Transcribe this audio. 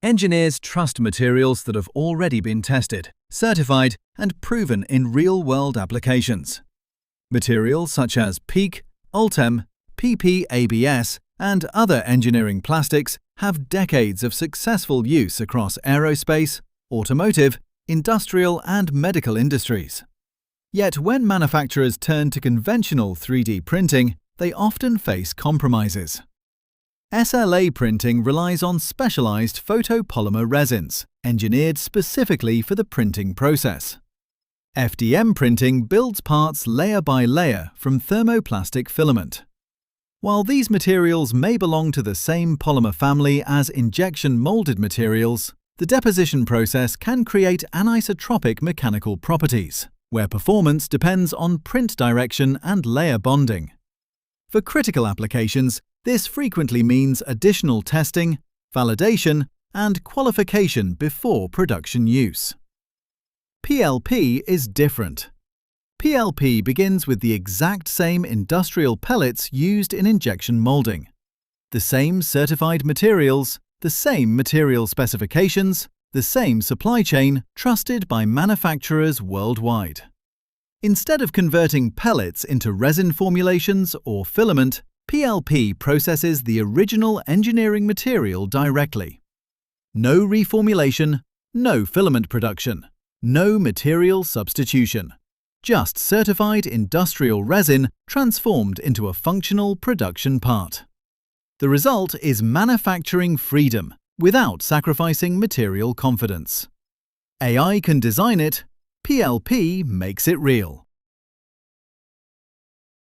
Engineers trust materials that have already been tested, certified, and proven in real-world applications. Materials such as PEEK, ULTEM, PP-ABS, and other engineering plastics have decades of successful use across aerospace, automotive, industrial, and medical industries. Yet when manufacturers turn to conventional 3D printing, they often face compromises. SLA printing relies on specialized photopolymer resins, engineered specifically for the printing process. FDM printing builds parts layer by layer from thermoplastic filament. While these materials may belong to the same polymer family as injection molded materials, the deposition process can create anisotropic mechanical properties, where performance depends on print direction and layer bonding. For critical applications, this frequently means additional testing, validation, and qualification before production use. PLP is different. PLP begins with the exact same industrial pellets used in injection molding. The same certified materials, the same material specifications, the same supply chain trusted by manufacturers worldwide. Instead of converting pellets into resin formulations or filament, PLP processes the original engineering material directly. No reformulation, no filament production, no material substitution. Just certified industrial resin transformed into a functional production part. The result is manufacturing freedom without sacrificing material confidence. AI can design it, PLP makes it real.